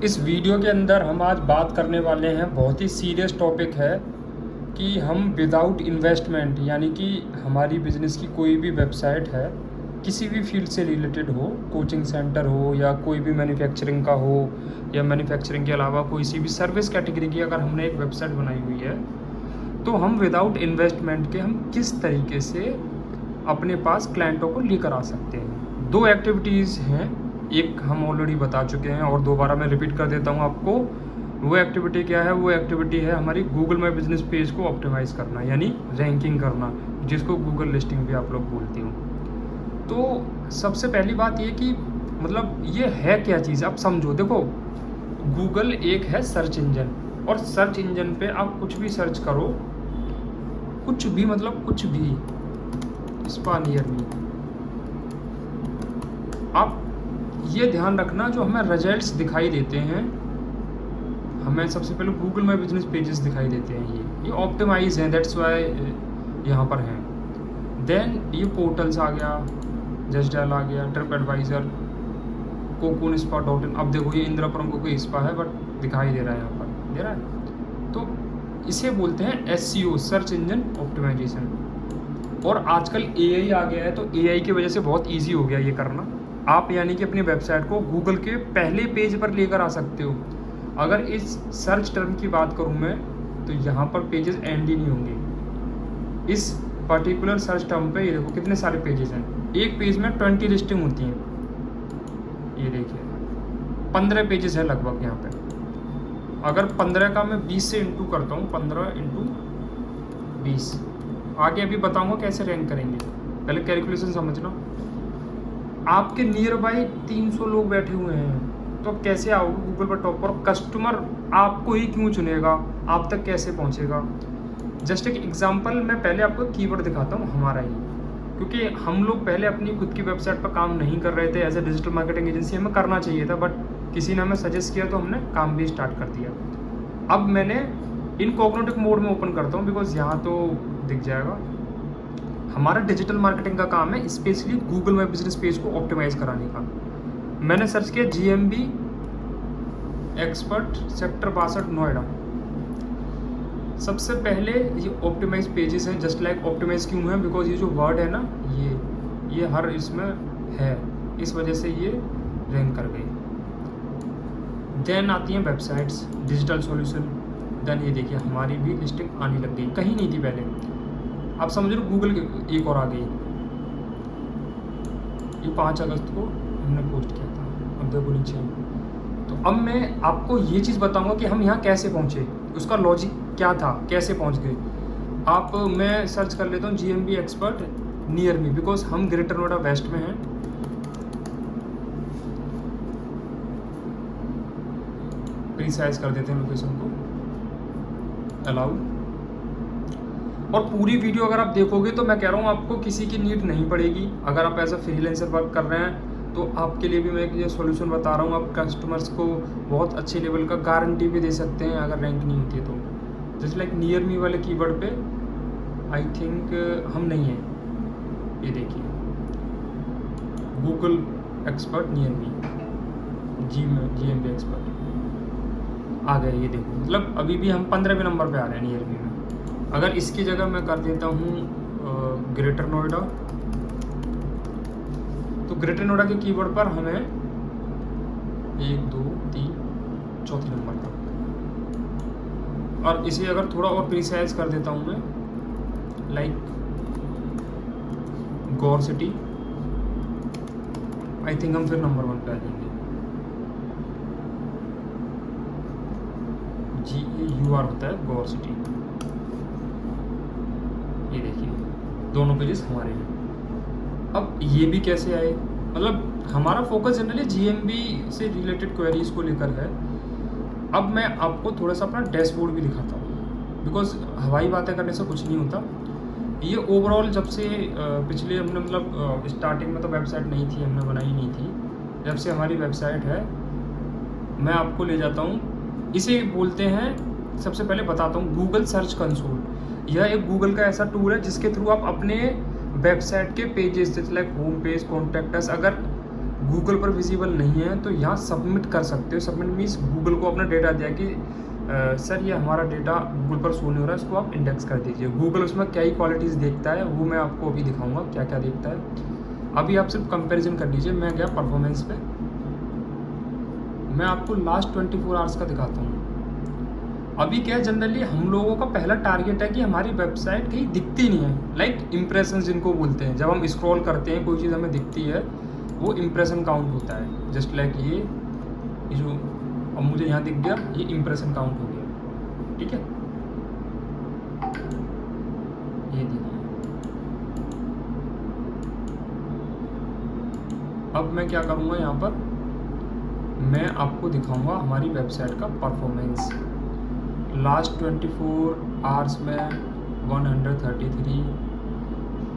इस वीडियो के अंदर हम आज बात करने वाले हैं, बहुत ही सीरियस टॉपिक है कि हम विदाउट इन्वेस्टमेंट, यानी कि हमारी बिजनेस की कोई भी वेबसाइट है, किसी भी फील्ड से रिलेटेड हो, कोचिंग सेंटर हो या कोई भी मैन्युफैक्चरिंग का हो या मैन्युफैक्चरिंग के अलावा कोई सी भी सर्विस कैटेगरी की अगर हमने एक वेबसाइट बनाई हुई है, तो हम विदाउट इन्वेस्टमेंट के हम किस तरीके से अपने पास क्लाइंटों को लेकर आ सकते हैं। दो एक्टिविटीज़ हैं, एक हम ऑलरेडी बता चुके हैं और दोबारा मैं रिपीट कर देता हूँ आपको। वो एक्टिविटी क्या है? वो एक्टिविटी है हमारी गूगल माई बिजनेस पेज को ऑप्टिमाइज़ करना, यानी रैंकिंग करना, जिसको गूगल लिस्टिंग भी आप लोग बोलते हो। तो सबसे पहली बात ये कि मतलब ये है क्या चीज़, आप समझो। देखो, गूगल एक है सर्च इंजन, और सर्च इंजन पे आप कुछ भी सर्च करो, कुछ भी मतलब कुछ भी, स्पा नियर मी, आप ये ध्यान रखना, जो हमें रिजल्ट्स दिखाई देते हैं, हमें सबसे पहले गूगल में बिजनेस पेजेस दिखाई देते हैं, ये ऑप्टिमाइज हैं, दैट्स वाई यहाँ पर हैं। देन ये पोर्टल्स आ गया, जस्ट डायल आ गया, Tripadvisor, Cocoon Spa .in। अब देखो ये इंदिरापुरम को कोई स्पा है बट दिखाई दे रहा है, यहाँ पर दे रहा है। तो इसे बोलते हैं SEO, सर्च इंजन ऑप्टिमाइजेशन। और आजकल AI आ गया है, तो AI की वजह से बहुत ईजी हो गया ये करना। आप यानी कि अपनी वेबसाइट को गूगल के पहले पेज पर लेकर आ सकते हो। अगर इस सर्च टर्म की बात करूँ मैं, तो यहाँ पर पेजेस एंड ही नहीं होंगे। इस पर्टिकुलर सर्च टर्म पे ये देखो कितने सारे पेजेस हैं, एक पेज में 20 लिस्टिंग होती हैं। ये देखिए 15 पेजेस हैं लगभग यहाँ पे। अगर 15 का मैं 20 से इंटू करता हूँ, 15 इंटू 20, आगे अभी बताऊँगा कैसे रैंक करेंगे, पहले कैलकुलेशन समझना। आपके नियर बाई 300 लोग बैठे हुए हैं, तो आप कैसे आओगे गूगल पर टॉप पर? कस्टमर आपको ही क्यों चुनेगा, आप तक कैसे पहुंचेगा? जस्ट एक एग्जांपल मैं पहले आपको कीवर्ड दिखाता हूँ हमारा ही, क्योंकि हम लोग पहले अपनी खुद की वेबसाइट पर काम नहीं कर रहे थे। As a digital marketing agency हमें करना चाहिए था, बट किसी ने हमें सजेस्ट किया तो हमने काम भी स्टार्ट कर दिया। अब मैंने इनकॉग्निटिव मोड में ओपन करता हूँ, बिकॉज यहाँ तो दिख जाएगा। हमारा डिजिटल मार्केटिंग का काम है specially Google my business page को ऑप्टिमाइज कराने का। मैंने सर्च किया GMB एक्सपर्ट सेक्टर 62 नोएडा। सबसे पहले ये ऑप्टिमाइज पेजेस हैं। जस्ट लाइक ऑप्टिमाइज क्यों है? बिकॉज ये जो वर्ड है ना, ये हर इसमें है, इस वजह से ये रैंक कर गई। देन आती हैं वेबसाइट्स, डिजिटल सॉल्यूशन। देन ये देखिए हमारी भी लिस्टिंग आने लग गई, कहीं नहीं थी पहले। आप समझ लो गूगल की एक और आ गई। ये 5 अगस्त को हमने पोस्ट किया था, अब देखो नीचे। तो अब मैं आपको ये चीज़ बताऊंगा कि हम यहाँ कैसे पहुँचे, उसका लॉजिक क्या था, कैसे पहुँच गए। मैं सर्च कर लेता हूँ GMB expert near me, because हम ग्रेटर नोएडा वेस्ट में हैं। प्रीसाइज कर देते हैं लोकेशन को, अलाउ। और पूरी वीडियो अगर आप देखोगे तो मैं कह रहा हूँ आपको किसी की नीड नहीं पड़ेगी। अगर आप एज अ फ्रीलांसर वर्क कर रहे हैं तो आपके लिए भी मैं एक ये सॉल्यूशन बता रहा हूँ। आप कस्टमर्स को बहुत अच्छे लेवल का गारंटी भी दे सकते हैं अगर रैंक नहीं होती है तो। जस्ट लाइक नियर मी वाले कीवर्ड पे आई थिंक हम नहीं हैं। ये देखिए Google expert near me, GMB expert आ गए। ये देखो मतलब अभी भी हम 15वें नंबर पे आ रहे हैं नियर मी में। अगर इसकी जगह मैं कर देता हूँ ग्रेटर नोएडा, तो ग्रेटर नोएडा के कीवर्ड पर हमें 1 2 3 चौथे नंबर पर। और इसे अगर थोड़ा और प्रिसाइज कर देता हूँ मैं, like Gaur city, I think हम फिर नंबर 1 पे आ जाएंगे। GAUR होता है गौर सिटी। ये देखिए दोनों पेजेस हमारे हैं। अब ये भी कैसे आए? मतलब हमारा फोकस जनरली GMB से रिलेटेड क्वेरीज को लेकर है। अब मैं आपको थोड़ा सा अपना डैशबोर्ड भी दिखाता हूँ, बिकॉज हवाई बातें करने से कुछ नहीं होता। ये ओवरऑल जब से पिछले हमने मतलब स्टार्टिंग में तो वेबसाइट नहीं थी, हमने बनाई नहीं थी। जब से हमारी वेबसाइट है, मैं आपको ले जाता हूँ। इसे बोलते हैं, सबसे पहले बताता हूँ, गूगल सर्च कंसोल। यह एक गूगल का ऐसा टूल है जिसके थ्रू आप अपने वेबसाइट के पेजेस, जैसे like home page, contact us, अगर गूगल पर विजिबल नहीं है तो यहाँ सबमिट कर सकते हो। सबमिट मीन्स गूगल को अपना डेटा दिया कि सर ये हमारा डेटा गूगल पर शो नहीं हो रहा है, इसको आप इंडेक्स कर दीजिए। गूगल उसमें क्या ही क्वालिटीज़ देखता है वो मैं आपको अभी दिखाऊंगा क्या क्या देखता है। अभी आप सिर्फ कंपैरिजन कर लीजिए। मैं गया परफॉर्मेंस पे, मैं आपको लास्ट 24 आवर्स का दिखाता हूँ। अभी क्या है, जनरली हम लोगों का पहला टारगेट है कि हमारी वेबसाइट कहीं दिखती नहीं है, लाइक इम्प्रेशंस जिनको बोलते हैं। जब हम स्क्रॉल करते हैं कोई चीज़ हमें दिखती है वो इम्प्रेशन काउंट होता है। जस्ट लाइक ये जो अब मुझे यहाँ दिख गया ये इम्प्रेशन काउंट हो गया, ठीक है। ये देखिए, अब मैं क्या करूँगा, यहाँ पर मैं आपको दिखाऊंगा हमारी वेबसाइट का परफॉर्मेंस। लास्ट 24 आवर्स में 133,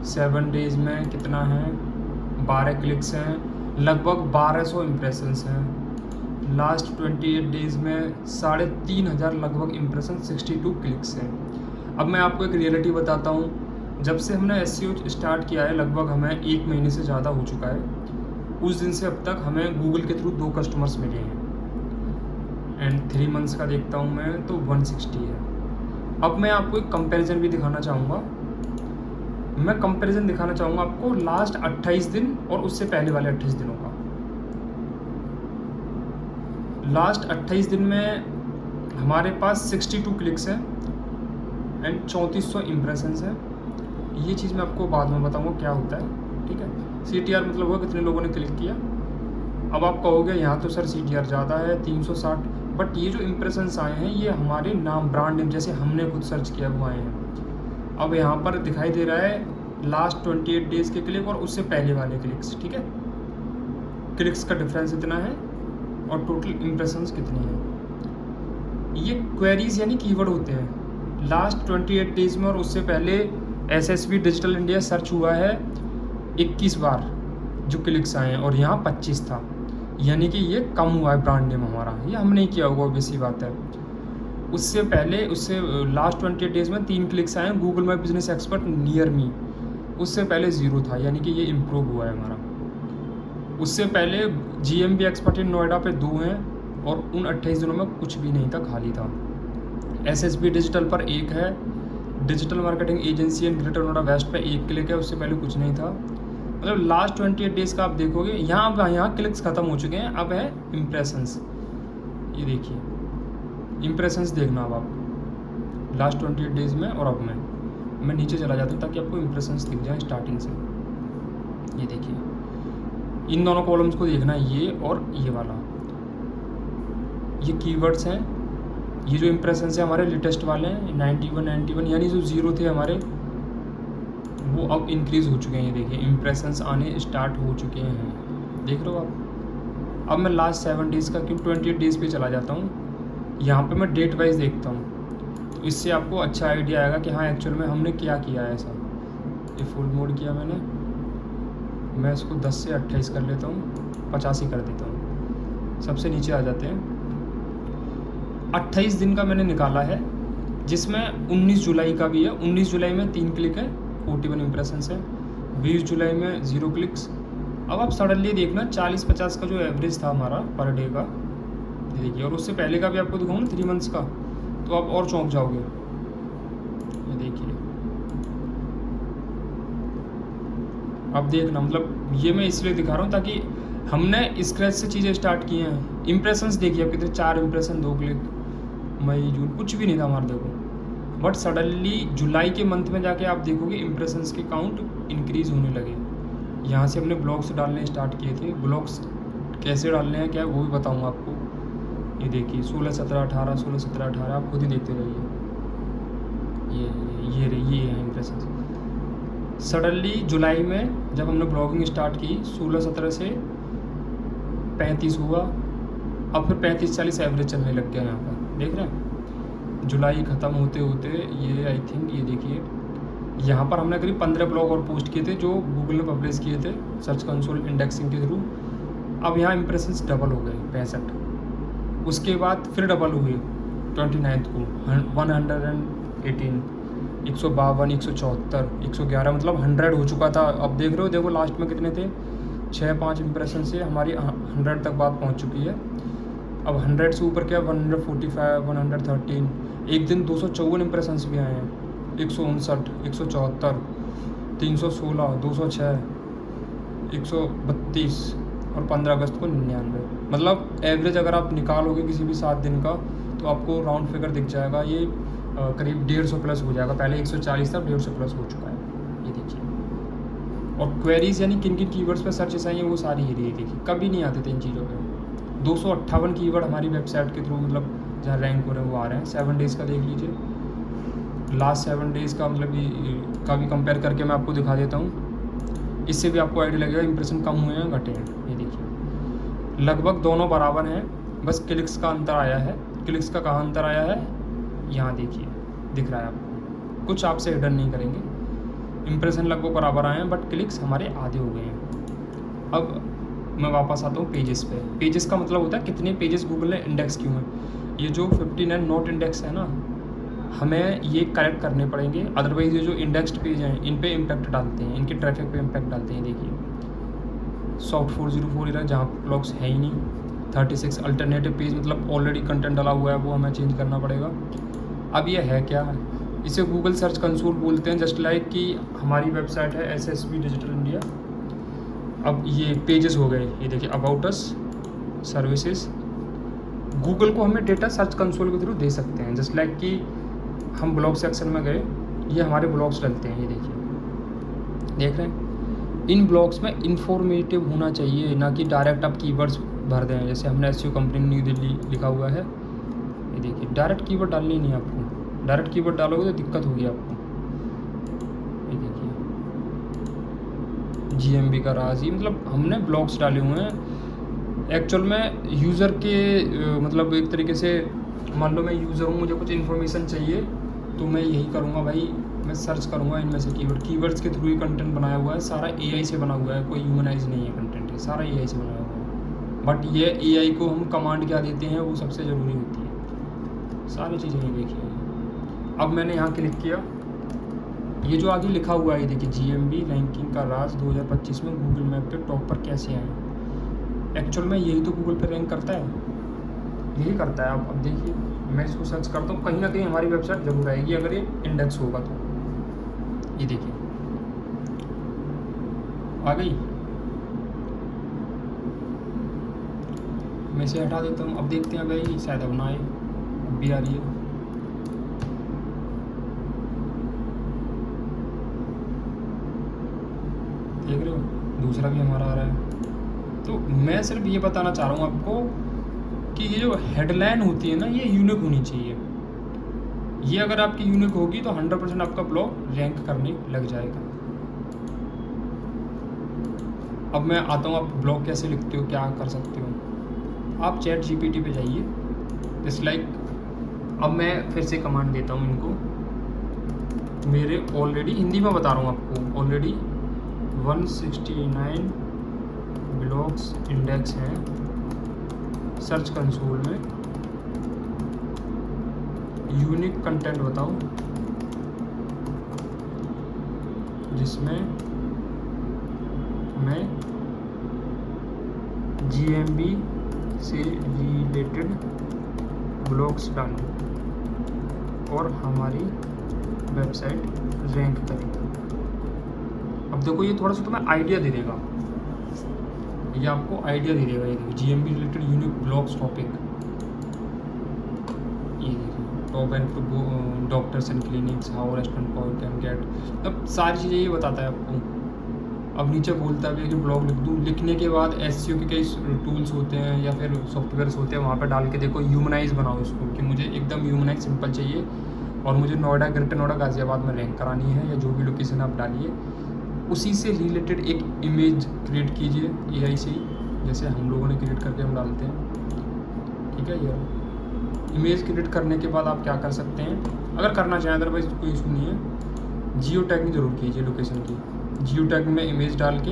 7 डेज़ में कितना है, 12 क्लिक्स हैं, लगभग 1200 इम्प्रेशंस हैं। लास्ट 28 डेज़ में 3500 लगभग इम्प्रेशन, 62 क्लिक्स हैं। अब मैं आपको एक रियलिटी बताता हूँ। जब से हमने SEO स्टार्ट किया है लगभग हमें 1 महीने से ज़्यादा हो चुका है। उस दिन से अब तक हमें गूगल के थ्रू 2 कस्टमर्स मिले हैं एंड 3 मंथ्स का देखता हूँ मैं तो 160 है। अब मैं आपको एक कंपैरिजन भी दिखाना चाहूँगा। मैं कंपैरिजन दिखाना चाहूँगा आपको लास्ट 28 दिन और उससे पहले वाले 28 दिनों का। लास्ट 28 दिन में हमारे पास 62 क्लिक्स हैं एंड 3400 इम्प्रेशंस हैं। ये चीज़ मैं आपको बाद में बताऊँगा क्या होता है, ठीक है। CTR मतलब वो कितने लोगों ने क्लिक किया। अब आप कहोगे यहाँ तो सर CTR ज़्यादा है 360, बट ये जो इम्प्रेशंस आए हैं ये हमारे नाम, ब्रांड नेम, जैसे हमने खुद सर्च किया वो आए हैं। अब यहाँ पर दिखाई दे रहा है लास्ट 28 डेज़ के क्लिक और उससे पहले वाले क्लिक्स, ठीक है। क्लिक्स का डिफरेंस इतना है और टोटल इम्प्रेशंस कितने हैं। ये क्वेरीज यानी कीवर्ड होते हैं। लास्ट 28 डेज़ में और उससे पहले SSB डिजिटल इंडिया सर्च हुआ है 21 बार जो क्लिक्स आए हैं और यहाँ 25 था, यानी कि ये कम हुआ है ब्रांड नेम हमारा। ये हम नहीं किया होगा, ऑब्वियसली बात है। उससे पहले लास्ट 28 डेज़ में 3 क्लिक्स आए हैं Google my business expert near मी, उससे पहले 0 था, यानी कि ये इम्प्रूव हुआ है हमारा। उससे पहले GMB एक्सपर्ट इन नोएडा पे 2 हैं और उन 28 दिनों में कुछ भी नहीं था, खाली था। SSB डिजिटल पर 1 है, digital marketing agency in greater Noida waste पे 1 क्लिक है, उससे पहले कुछ नहीं था। मतलब लास्ट 28 डेज़ का आप देखोगे यहाँ क्लिक्स ख़त्म हो चुके हैं, अब है इम्प्रेशंस। ये देखिए इम्प्रेशंस देखना अब आप लास्ट 28 डेज़ में और अब मैं नीचे चला जाता हूँ ताकि आपको इम्प्रेशंस दिख जाए स्टार्टिंग से। ये देखिए इन दोनों कॉलम्स को देखना, ये और ये वाला, ये कीवर्ड्स हैं। ये जो इम्प्रेशंस है हमारे लेटेस्ट वाले हैं 91, यानी जो 0 थे हमारे वो अब इंक्रीज़ हो चुके हैं। ये देखिए इम्प्रेशंस आने स्टार्ट हो चुके हैं, देख रहे हो आप। अब मैं लास्ट 7 डेज़ का क्यों 28 डेज़ पे चला जाता हूँ। यहाँ पे मैं डेट वाइज देखता हूँ, तो इससे आपको अच्छा आइडिया आएगा कि हाँ एक्चुअल में हमने क्या किया है ऐसा। ये फुल मोड किया मैंने, मैं इसको 10 से 28 कर लेता हूँ, 85 कर देता हूँ। सबसे नीचे आ जाते हैं। 28 दिन का मैंने निकाला है जिसमें 19 जुलाई का भी है। 19 जुलाई में 3 क्लिक है, 41 इम्प्रेशंस है। 20 जुलाई में 0 क्लिक्स। अब आप सडनली देखना 40-50 का जो एवरेज था हमारा पर डे का, देखिए, और उससे पहले का भी आपको दिखाऊँ ना 3 मंथ्स का, तो आप और चौंक जाओगे। ये देखिए अब देखना, मतलब ये मैं इसलिए दिखा रहा हूँ ताकि हमने स्क्रैच से चीज़ें स्टार्ट की हैं। इम्प्रेशंस देखिए आप कितने, 4 इम्प्रेशन, 2 क्लिक, मई जून कुछ भी नहीं था हमारा, देखो। बट सडनली जुलाई के मंथ में जाके आप देखोगे इम्प्रेशंस के काउंट इंक्रीज़ होने लगे। यहाँ से हमने ब्लॉग्स डालने स्टार्ट किए थे। ब्लॉग्स कैसे डालने हैं क्या है वो भी बताऊँगा आपको। ये देखिए 16, 17, 18, 16, 17, 18, आप खुद ही देखते रहिए। ये है इम्प्रेशंस। सडनली जुलाई में जब हमने ब्लॉगिंग स्टार्ट की 16-17 से 35 हुआ, अब फिर 35-40 एवरेज चलने लग गया। यहाँ पर देख रहे हैं जुलाई ख़त्म होते होते ये आई थिंक, ये देखिए यहाँ पर हमने करीब 15 ब्लॉग और पोस्ट किए थे जो गूगल ने पब्लिश किए थे सर्च कंसोल इंडेक्सिंग के थ्रू। अब यहाँ इम्प्रेशंस डबल हो गए, 65। उसके बाद फिर डबल हुए 29 को 118, 152, 174, 111, मतलब 100 हो चुका था। अब देख रहे हो, देखो लास्ट में कितने थे 6-5 इम्प्रेशन से हमारी 100 तक बात पहुंच चुकी है। अब 100 से ऊपर क्या 145, 113, एक दिन 254 इम्प्रेशंस भी आए हैं, 159, 174, 316, 206, 132 और 15 अगस्त को 99। मतलब एवरेज अगर आप निकालोगे किसी भी 7 दिन का तो आपको राउंड फिगर दिख जाएगा, ये करीब 150 प्लस हो जाएगा। पहले 140 था, 150 प्लस हो चुका है, ये देखिए। और क्वेरीज यानी किन किन कीवर्ड्स पे सर्चेस आई हैं वो सारी ही रही, देखिए कभी नहीं आते थे इन चीज़ों पे। 258 कीवर्ड हमारी वेबसाइट के थ्रू मतलब जहाँ रैंक हो रहे हैं वो आ रहे हैं। 7 डेज़ का देख लीजिए, लास्ट 7 डेज़ का मतलब का भी कंपेयर करके मैं आपको दिखा देता हूँ, इससे भी आपको आइडिया लगेगा इंप्रेशन कम हुए हैं घटे हैं। ये देखिए लगभग दोनों बराबर हैं, बस क्लिक्स का अंतर आया है। क्लिक्स का कहाँ अंतर आया है, यहाँ देखिए दिख रहा है आपको, कुछ आपसे हिडन नहीं करेंगे। इंप्रेशन लगभग बराबर आए हैं बट क्लिक्स हमारे आधे हो गए हैं। अब मैं वापस आता हूँ पेजेस पे। पेजेस का मतलब होता है कितने पेजेस गूगल ने इंडेक्स क्यों हैं। ये जो 59 नॉट इंडेक्स है ना, हमें ये करेक्ट करने पड़ेंगे, अदरवाइज ये जो इंडेक्स्ड पेज हैं इन पे इम्पैक्ट डालते हैं, इनके ट्रैफिक पे इम्पैक्ट डालते हैं। देखिए सॉफ्ट 404 इधर जहाँ ब्लॉग्स है ही नहीं। 36 अल्टरनेटिव पेज मतलब ऑलरेडी कंटेंट डाला हुआ है, वो हमें चेंज करना पड़ेगा। अब ये है क्या, इसे गूगल सर्च कंसोल बोलते हैं, जस्ट लाइक कि हमारी वेबसाइट है SSB डिजिटल इंडिया। अब ये पेजेस हो गए, ये देखिए अबाउट अस, सर्विसेज। गूगल को हमें डेटा सर्च कंसोल के थ्रू दे सकते हैं, जस्ट लाइक कि हम ब्लॉग सेक्शन में गए, ये हमारे ब्लॉग्स डलते हैं, ये देखिए देख रहे हैं। इन ब्लॉग्स में इंफॉर्मेटिव होना चाहिए, ना कि डायरेक्ट आप कीवर्ड्स भर दें। जैसे हमने SEO कंपनी न्यू दिल्ली लिखा हुआ है, ये देखिए डायरेक्ट कीवर्ड डालनी नहीं आपको। डायरेक्ट कीवर्ड डालोगे तो दिक्कत होगी आपको। ये देखिए GMB का राज, ये मतलब हमने ब्लॉग्स डाले हुए हैं। एक्चुअल में यूज़र के मतलब एक तरीके से मान लो मैं यूज़र हूँ, मुझे कुछ इन्फॉर्मेशन चाहिए तो मैं यही करूँगा भाई, मैं सर्च करूँगा इनमें से कीवर्ड्स के थ्रू ही कंटेंट बनाया हुआ है। सारा AI से बना हुआ है, कोई ह्यूमनाइज नहीं है कंटेंट, है सारा AI से बनाया हुआ है। बट ये AI को हम कमांड क्या देते हैं वो सबसे ज़रूरी होती है। सारी चीज़ें ये देखिए। अब मैंने यहाँ क्लिक किया, ये जो आगे लिखा हुआ है ये देखिए GMB रैंकिंग का राज 2025 में गूगल मैप पे टॉप पर कैसे आए। एक्चुअल में यही तो गूगल पे रैंक करता है, यही करता है। अब देखिए मैं इसको सर्च करता हूँ, कहीं ना कहीं हमारी वेबसाइट जरूर आएगी अगर ये इंडेक्स होगा तो। ये देखिए आ गई, मैं इसे हटा देता हूँ। अब देखते हैं भाई, शायद अब ना आए, अब भी आ रही है। देख रहे हो दूसरा भी हमारा आ रहा है। तो मैं सिर्फ ये बताना चाह रहा हूँ आपको कि ये जो हेडलाइन होती है ना, ये यूनिक होनी चाहिए। ये अगर आपकी यूनिक होगी तो 100% आपका ब्लॉग रैंक करने लग जाएगा। अब मैं आता हूँ, आप ब्लॉग कैसे लिखते हो, क्या कर सकते हो। आप ChatGPT पे जाइए, जस्ट लाइक अब मैं फिर से कमांड देता हूँ इनको। मेरे ऑलरेडी हिंदी में बता रहा हूँ आपको, ऑलरेडी 169 ब्लॉग्स इंडेक्स हैं सर्च कंसोल में। यूनिक कंटेंट बताओ जिसमें मैं GMB से रिलेटेड ब्लॉग्स डालूं और हमारी वेबसाइट रैंक करें। अब देखो ये थोड़ा सा तुम्हें आइडिया दे देगा, ये आपको आइडिया दे देगा। ये देखो GMB related unique blogs topic, ये देखो top and doctors and clinics, how restaurant can get, अब सारी चीज़ें ये बताता है आपको। अब नीचे बोलता है कि ब्लॉग लिख दूँ, लिखने के बाद SEO के कई टूल्स होते हैं या फिर सॉफ्टवेयर्स होते हैं, वहाँ पे डाल के देखो ह्यूमनाइज बनाओ इसको, कि मुझे एकदम ह्यूमनाइज सिंपल चाहिए और मुझे नोएडा, ग्रेटर नोएडा, गाज़ियाबाद में रैंक करानी है, या जो भी लोकेशन आप डालिए उसी से रिलेटेड एक इमेज क्रिएट कीजिए AI से, जैसे हम लोगों ने क्रिएट करके हम डालते हैं। ठीक है, ये इमेज क्रिएट करने के बाद आप क्या कर सकते हैं, अगर करना चाहें, अदरवाइज कोई इशू नहीं है। जियो टैगिंग जरूर कीजिए लोकेशन की। जियो टैग में इमेज डाल के,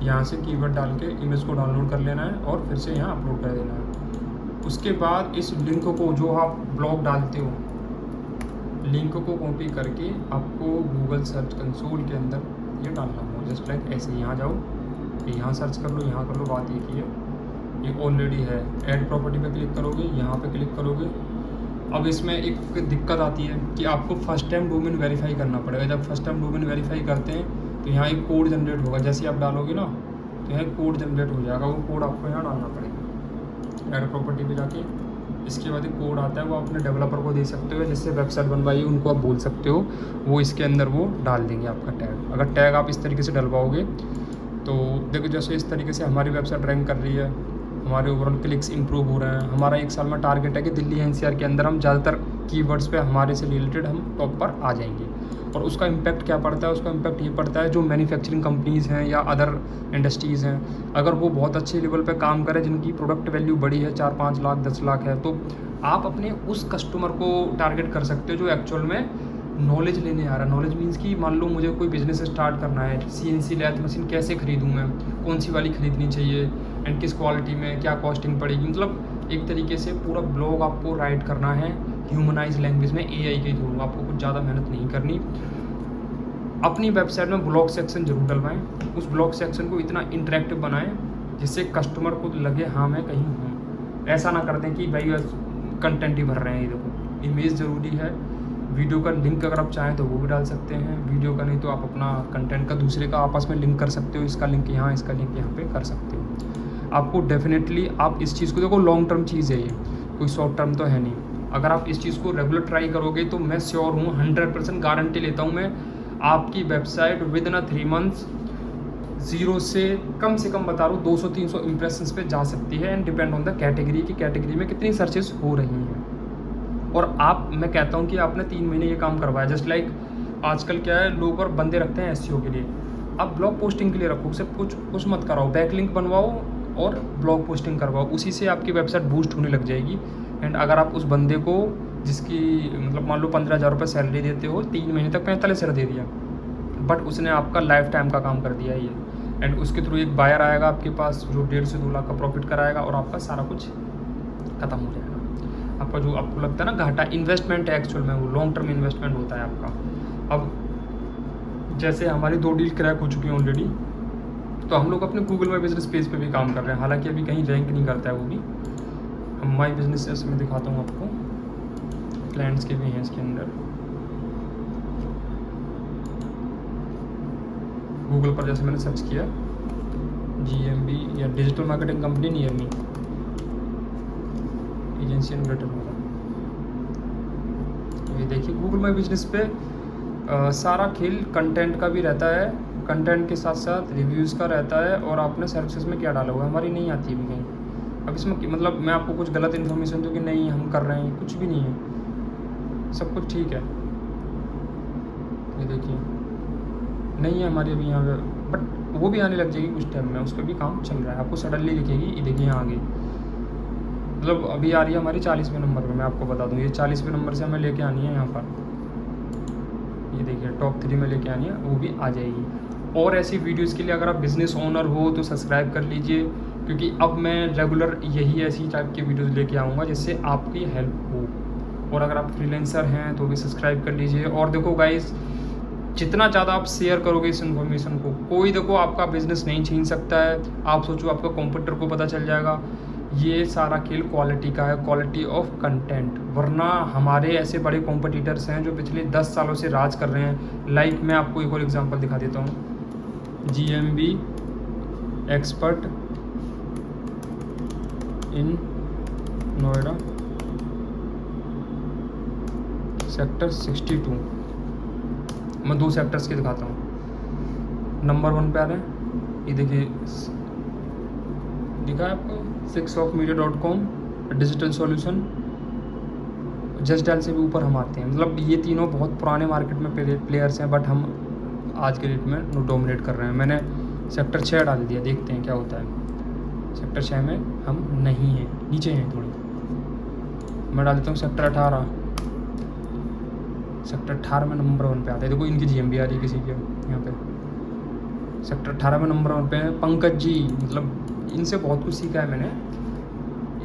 यहाँ से कीवर्ड डाल के इमेज को डाउनलोड कर लेना है और फिर से यहाँ अपलोड कर देना है। उसके बाद इस लिंक को जो आप ब्लॉग डालते हो, लिंक को कॉपी करके आपको गूगल सर्च कंसोल के अंदर ये डालना हो, जस्ट लाइक ऐसे। यहाँ जाओ, कि यहाँ सर्च कर लो, यहाँ कर लो, बात एक ही है, ये ऑलरेडी है। ऐड प्रॉपर्टी पे क्लिक करोगे, यहाँ पे क्लिक करोगे। अब इसमें एक दिक्कत आती है कि आपको फर्स्ट टाइम डोमेन वेरीफाई करना पड़ेगा। जब फर्स्ट टाइम डोमेन वेरीफाई करते हैं तो यहाँ एक कोड जनरेट होगा, जैसे ही आप डालोगे ना तो यहाँ कोड जनरेट हो जाएगा, वो कोड आपको यहाँ डालना पड़ेगा। ऐड प्रॉपर्टी पे जाके इसके बाद एक कोड आता है, वो अपने डेवलपर को दे सकते हो, जिससे वेबसाइट बनवाइए उनको आप बोल सकते हो, वो इसके अंदर वो डाल देंगे आपका टैग। अगर टैग आप इस तरीके से डलवाओगे तो देखो जैसे इस तरीके से हमारी वेबसाइट रैंक कर रही है, हमारे ओवरऑल क्लिक्स इंप्रूव हो रहे हैं। हमारा 1 साल में टारगेट है कि दिल्ली एनसीआर के अंदर हम ज़्यादातर कीवर्ड्स पे हमारे से रिलेटेड हम टॉप पर आ जाएंगे। और उसका इम्पैक्ट क्या पड़ता है? उसका इम्पैक्ट ये पड़ता है जो मैन्युफैक्चरिंग कंपनीज़ हैं या अदर इंडस्ट्रीज़ हैं, अगर वो बहुत अच्छे लेवल पे काम करें, जिनकी प्रोडक्ट वैल्यू बड़ी है, 4-5 लाख 10 लाख है, तो आप अपने उस कस्टमर को टारगेट कर सकते हो जो एक्चुअल में नॉलेज लेने आ रहा है। नॉलेज मीन्स कि मान लो मुझे कोई बिजनेस स्टार्ट करना है, CNC लैथ मशीन कैसे खरीदूँ मैं, कौन सी वाली खरीदनी चाहिए एंड किस क्वालिटी में, क्या कॉस्टिंग पड़ेगी। मतलब एक तरीके से पूरा ब्लॉग आपको राइट करना है ह्यूमनाइज लैंग्वेज में, AI के थ्रू। आपको कुछ ज़्यादा मेहनत नहीं करनी। अपनी वेबसाइट में ब्लॉग सेक्शन जरूर डलवाएं, उस ब्लॉग सेक्शन को इतना इंटरेक्टिव बनाएं जिससे कस्टमर को लगे हाँ मैं कहीं हूँ। ऐसा ना कर दें कि भाई बस कंटेंट ही भर रहे हैं। ये देखो इमेज ज़रूरी है, वीडियो का लिंक अगर आप चाहें तो वो भी डाल सकते हैं, वीडियो का नहीं तो आप अपना कंटेंट का दूसरे का आपस में लिंक कर सकते हो, इसका लिंक यहाँ, इसका लिंक यहाँ पे कर सकते हो। आपको डेफिनेटली आप इस चीज़ को देखो, लॉन्ग टर्म चीज़ है ये, कोई शॉर्ट टर्म तो है नहीं। अगर आप इस चीज़ को रेगुलर ट्राई करोगे तो मैं श्योर हूँ, 100% गारंटी लेता हूँ मैं, आपकी वेबसाइट विद इन 3 मंथ्स 0 से कम बता रहा हूँ 200-300 इंप्रेशंस पे जा सकती है। And depend on the category की कैटेगरी में कितनी सर्चेस हो रही हैं। और मैं कहता हूँ कि आपने 3 महीने ये काम करवाया। जस्ट लाइक आजकल क्या है, लोग और बंदे रखते हैं SEO के लिए, आप ब्लॉग पोस्टिंग के लिए रखो, सिर्फ कुछ मत कराओ, बैकलिंक बनवाओ और ब्लॉग पोस्टिंग करवाओ, उसी से आपकी वेबसाइट बूस्ट होने लग जाएगी। एंड अगर आप उस बंदे को जिसकी मतलब मान लो 15,000 रुपये सैलरी देते हो, 3 महीने तक 45,000 दे दिया, बट उसने आपका लाइफ टाइम का काम कर दिया ये। एंड उसके थ्रू एक बायर आएगा आपके पास जो 1.5 से 2 लाख का प्रॉफिट कराएगा, और आपका सारा कुछ ख़त्म हो जाएगा। आपका जो आपको लगता है ना घाटा, इन्वेस्टमेंट है एक्चुअल में, वो लॉन्ग टर्म इन्वेस्टमेंट होता है आपका। अब जैसे हमारी 2 डील क्रैक हो चुकी हैं ऑलरेडी, तो हम लोग अपने गूगल माई बिजनेस पेज पे भी काम कर रहे हैं, हालांकि अभी कहीं रैंक नहीं करता है वो भी। हम माई बिजनेस ऐसे में दिखाता हूँ आपको, क्लाइंट्स के भी हैं इसके अंदर। गूगल पर जैसे मैंने सर्च किया GMB या digital marketing company near me, agency and return होगा, ये देखिए गूगल माई बिजनेस पे सारा खेल कंटेंट का भी रहता है, कंटेंट के साथ साथ रिव्यूज़ का रहता है, और आपने सर्विसेज में क्या डाला हुआ है हमारी नहीं आती है अभी कहीं। अब इसमें मतलब मैं आपको कुछ गलत इन्फॉर्मेशन दूँ कि नहीं हम कर रहे हैं, कुछ भी नहीं है, सब कुछ ठीक है। ये देखिए नहीं है हमारी अभी यहाँ पे, बट वो भी आने लग जाएगी कुछ टाइम में, उस पर भी काम चल रहा है। आपको सडनली लिखेगी, ये देखिए यहाँ आगे, मतलब अभी आ रही है हमारी 40वें नंबर पे। मैं आपको बता दूँ ये 40वें नंबर से हमें लेके आनी है यहाँ पर, ये देखिए टॉप 3 में लेके आनी है, वो भी आ जाएगी। और ऐसी वीडियोस के लिए अगर आप बिज़नेस ओनर हो तो सब्सक्राइब कर लीजिए, क्योंकि अब मैं रेगुलर यही ऐसी टाइप की वीडियोस लेके आऊँगा जिससे आपकी हेल्प हो। और अगर आप फ्रीलांसर हैं तो भी सब्सक्राइब कर लीजिए। और देखो गाइस, जितना ज़्यादा आप शेयर करोगे इस इन्फॉर्मेशन को, कोई देखो आपका बिज़नेस नहीं छीन सकता है। आप सोचो आपका कॉम्पिटिटर को पता चल जाएगा। ये सारा खेल क्वालिटी का है, क्वालिटी ऑफ कंटेंट। वरना हमारे ऐसे बड़े कॉम्पिटिटर्स हैं जो पिछले 10 सालों से राज कर रहे हैं। लाइक मैं आपको एक और एग्जांपल दिखा देता हूँ, GMB एक्सपर्ट इन नोएडा सेक्टर 62। मैं 2 सेक्टर्स के दिखाता हूँ। नंबर 1 पे आ रहे हैं, ये देखिए दिखा है आपको, 6ofmedia.com, digital solution, just dial से भी ऊपर हम आते हैं। मतलब ये तीनों बहुत पुराने मार्केट में प्लेयर्स हैं, बट हम आज के डेट में डोमिनेट कर रहे हैं। मैंने सेक्टर 6 डाल दिया, देखते हैं क्या होता है। सेक्टर 6 में हम नहीं हैं, नीचे हैं थोड़ी। मैं डाल देता हूँ सेक्टर 18। सेक्टर 18 में नंबर 1 पे आता है। देखो इनकी GMB आ रही है किसी की यहाँ पे। सेक्टर 18 में नंबर 1 पे है पंकज जी। मतलब इनसे बहुत कुछ सीखा है मैंने,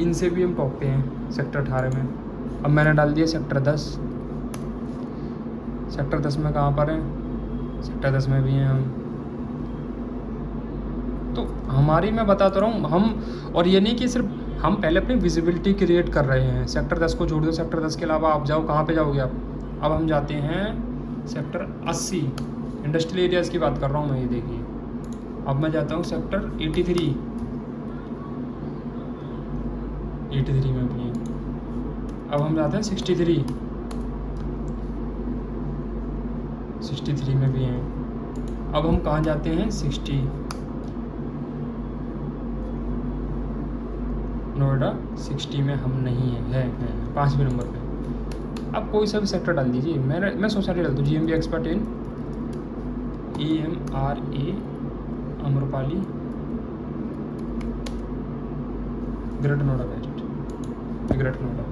इनसे भी हम टॉप पे हैं सेक्टर 18 में। अब मैंने डाल दिया सेक्टर 10। सेक्टर 10 में कहाँ पर हैं? सेक्टर 10 में भी हैं हम। तो हमारी मैं बताता रहा हूँ हम, और ये नहीं कि सिर्फ हम पहले अपनी विजिबिलिटी क्रिएट कर रहे हैं। सेक्टर 10 को छोड़ दो, सेक्टर 10 के अलावा आप जाओ, कहाँ पे जाओगे आप? अब हम जाते हैं सेक्टर 80, इंडस्ट्रियल एरियाज़ की बात कर रहा हूँ मैं, ये देखिए। अब मैं जाता हूँ सेक्टर 83 में भी है। अब हम जाते हैं 63 में भी हैं। अब हम कहाँ जाते हैं? 60 नोएडा 60 में हम नहीं हैं, है 5वें नंबर पे। अब कोई सा भी सेक्टर डाल दीजिए, मैं सोसाइटी डाल दूँ, GMB expert in EMRA Amrapali Greater Noida बैजेट, ग्रेटर नोएडा,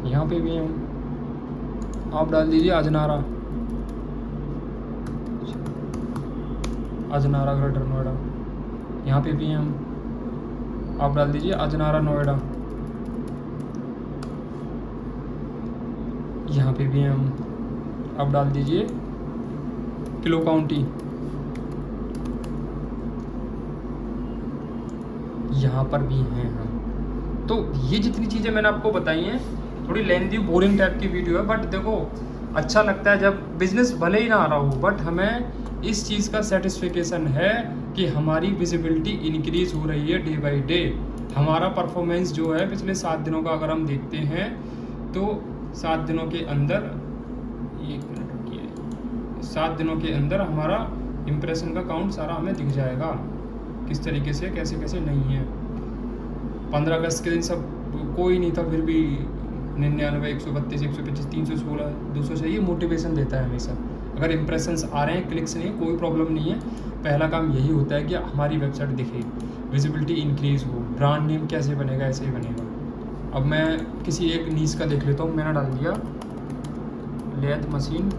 यहाँ पे भी हैं। आप डाल दीजिए अजनारा ग्रेटर नोएडा, यहाँ पे भी हैं हम। आप डाल दीजिए अजनारा नोएडा, यहाँ पे भी हैं हम। आप डाल दीजिए किलो काउंटी, यहाँ पर भी हैं हम। तो ये जितनी चीज़ें मैंने आपको बताई हैं, थोड़ी लेंथी बोरिंग टाइप की वीडियो है, बट देखो अच्छा लगता है जब बिजनेस भले ही ना आ रहा हो, बट हमें इस चीज़ का सेटिस्फिकेशन है कि हमारी विजिबिलिटी इंक्रीज हो रही है डे बाय डे। हमारा परफॉर्मेंस जो है पिछले 7 दिनों का अगर हम देखते हैं तो 7 दिनों के अंदर, 1 मिनट रुकिए, 7 दिनों के अंदर हमारा इम्प्रेशन का काउंट सारा हमें दिख जाएगा, किस तरीके से कैसे कैसे नहीं है। 15 अगस्त के दिन सब कोई नहीं था, फिर भी 99, 132, 125, 316, 200 चाहिए, मोटिवेशन देता है हमेशा। अगर इंप्रेशंस आ रहे हैं, क्लिक्स नहीं, कोई प्रॉब्लम नहीं है। पहला काम यही होता है कि हमारी वेबसाइट दिखे, विजिबिलिटी इंक्रीज़ हो। ब्रांड नेम कैसे बनेगा? ऐसे ही बनेगा। अब मैं किसी एक नीश का देख लेता हूँ, मैंने डाल दिया lathe machine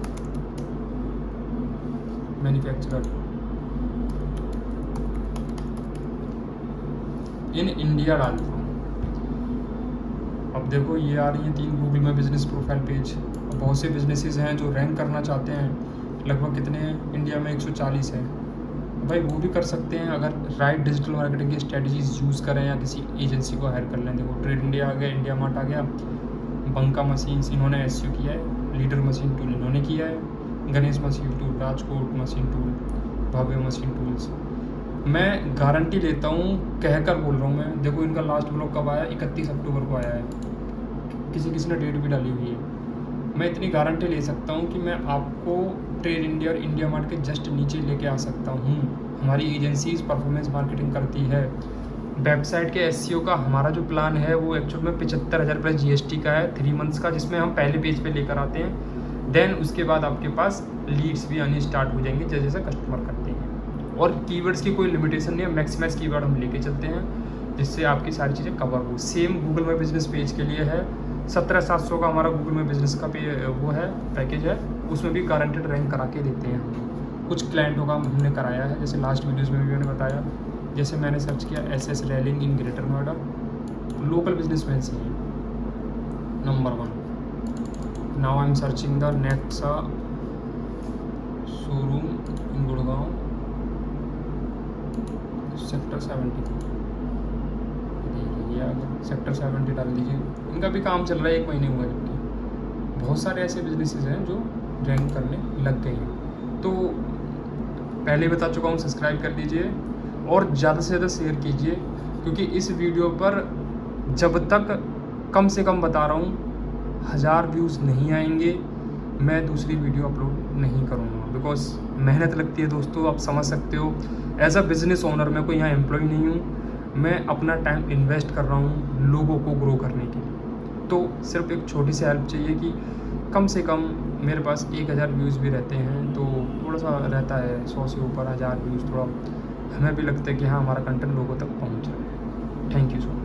manufacturer in India डालता हूँ। अब देखो ये आ रही हैं 3 गूगल में बिजनेस प्रोफाइल पेज। बहुत से बिजनेसेस हैं जो रैंक करना चाहते हैं, लगभग कितने हैं इंडिया में? 140 है। भाई वो भी कर सकते हैं अगर राइट डिजिटल मार्केटिंग की स्ट्रेटजीज यूज़ करें या किसी एजेंसी को हायर कर लें। देखो ट्रेड इंडिया आ गया, इंडिया मार्ट आ गया, बंका मशीन्स इन्होंने SEO किया है, लीडर मशीन टूल इन्होंने किया है, Ganesh machine tool, Rajkot machine tool, Bhavya machine tools. मैं गारंटी लेता हूँ, कहकर बोल रहा हूँ मैं। देखो इनका लास्ट ब्लॉग कब आया? 31 अक्टूबर को आया है, किसी ने डेट भी डाली हुई है। मैं इतनी गारंटी ले सकता हूँ कि मैं आपको ट्रेड इंडिया और इंडिया मार्ट के जस्ट नीचे लेके आ सकता हूँ। हमारी एजेंसीज परफॉर्मेंस मार्केटिंग करती है। वेबसाइट के SEO का हमारा जो प्लान है वो एक्चुअल में 75,000 प्लस GST का है 3 मंथ्स का, जिसमें हम पहले पेज पे लेकर आते हैं। देन उसके बाद आपके पास लीड्स भी आनी स्टार्ट हो जाएंगे जैसे जैसे कस्टमर करते हैं। और कीवर्ड्स की कोई लिमिटेशन नहीं है, मैक्सिमाइज कीवर्ड हम लेके चलते हैं जिससे आपकी सारी चीज़ें कवर हो। सेम गूगल में बिजनेस पेज के लिए है, 17,700 का हमारा गूगल में बिजनेस का वो है पैकेज है, उसमें भी गारंटेड रैंक करा के देते हैं हम। कुछ क्लाइंटों का हमने कराया है, जैसे लास्ट वीडियोस में भी मैंने बताया। जैसे मैंने सर्च किया SS railing in greater Noida, local businessman से है number 1। Now I am searching the Nexa showroom in Gurgaon sector 70, ये आ गया सेक्टर 70 डाल दीजिए। इनका भी काम चल रहा है, 1 महीने हुआ है, जबकि बहुत सारे ऐसे बिजनेसेस हैं जो रैंक करने लग गए हैं। तो पहले ही बता चुका हूँ, सब्सक्राइब कर लीजिए और ज़्यादा से ज़्यादा शेयर कीजिए, क्योंकि इस वीडियो पर जब तक कम से कम बता रहा हूँ 1000 व्यूज़ नहीं आएंगे मैं दूसरी वीडियो अपलोड नहीं करूँगा। बिकॉज मेहनत लगती है दोस्तों, आप समझ सकते हो। एज अ बिज़नेस ओनर मैं कोई यहाँ एम्प्लॉय नहीं हूँ, मैं अपना टाइम इन्वेस्ट कर रहा हूँ लोगों को ग्रो करने के लिए। तो सिर्फ एक छोटी सी हेल्प चाहिए कि कम से कम मेरे पास 1000 व्यूज़ भी रहते हैं तो थोड़ा सा रहता है, 100 से ऊपर 1000 व्यूज़, थोड़ा हमें भी लगता है कि हाँ हमारा कंटेंट लोगों तक पहुँच रहा है। Thank you so much.